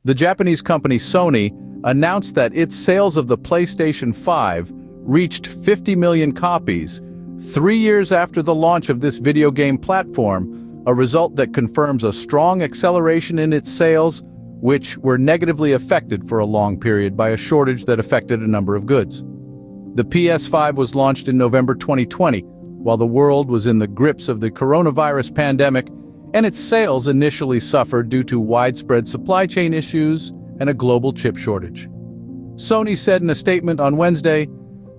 The Japanese company Sony announced that its sales of the PlayStation 5 reached 50 million copies 3 years after the launch of this video game platform, a result that confirms a strong acceleration in its sales, which were negatively affected for a long period by a shortage that affected a number of goods. The PS5 was launched in November 2020, while the world was in the grips of the coronavirus pandemic, and its sales initially suffered due to widespread supply chain issues and a global chip shortage. Sony said in a statement on Wednesday,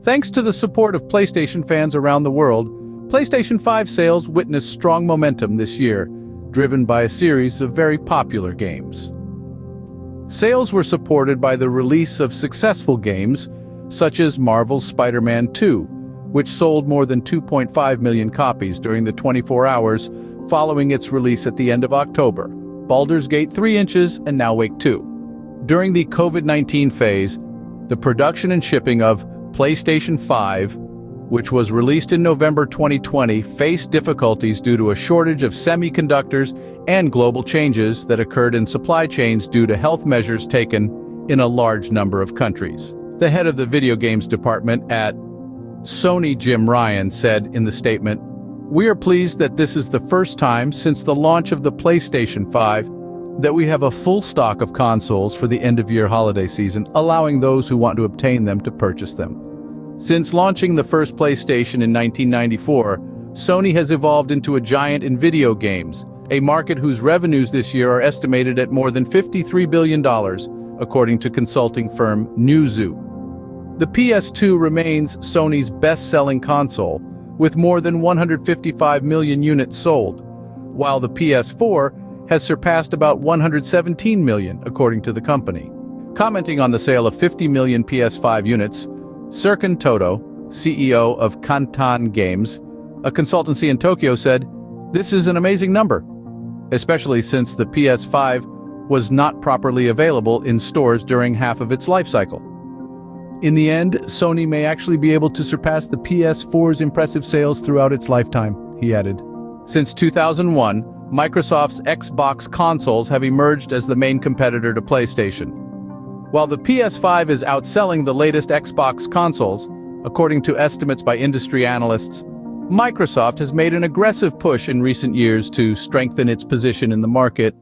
"Thanks to the support of PlayStation fans around the world, PlayStation 5 sales witnessed strong momentum this year, driven by a series of very popular games." Sales were supported by the release of successful games, such as Marvel's Spider-Man 2, which sold more than 2.5 million copies during the 24 hours following its release at the end of October, Baldur's Gate 3 inches, and Now Wake 2. During the COVID-19 phase, the production and shipping of PlayStation 5, which was released in November 2020, faced difficulties due to a shortage of semiconductors and global changes that occurred in supply chains due to health measures taken in a large number of countries. The head of the video games department at Sony, Jim Ryan, said in the statement, "We are pleased that this is the first time since the launch of the PlayStation 5 that we have a full stock of consoles for the end-of-year holiday season, allowing those who want to obtain them to purchase them." Since launching the first PlayStation in 1994, Sony has evolved into a giant in video games, a market whose revenues this year are estimated at more than $53 billion, according to consulting firm Newzoo. The PS2 remains Sony's best-selling console, with more than 155 million units sold, while the PS4 has surpassed about 117 million, according to the company. Commenting on the sale of 50 million PS5 units, Serkan Toto, CEO of Kantan Games, a consultancy in Tokyo, said, "This is an amazing number, especially since the PS5 was not properly available in stores during half of its life cycle. In the end, Sony may actually be able to surpass the PS4's impressive sales throughout its lifetime," he added. Since 2001, Microsoft's Xbox consoles have emerged as the main competitor to PlayStation. While the PS5 is outselling the latest Xbox consoles, according to estimates by industry analysts, Microsoft has made an aggressive push in recent years to strengthen its position in the market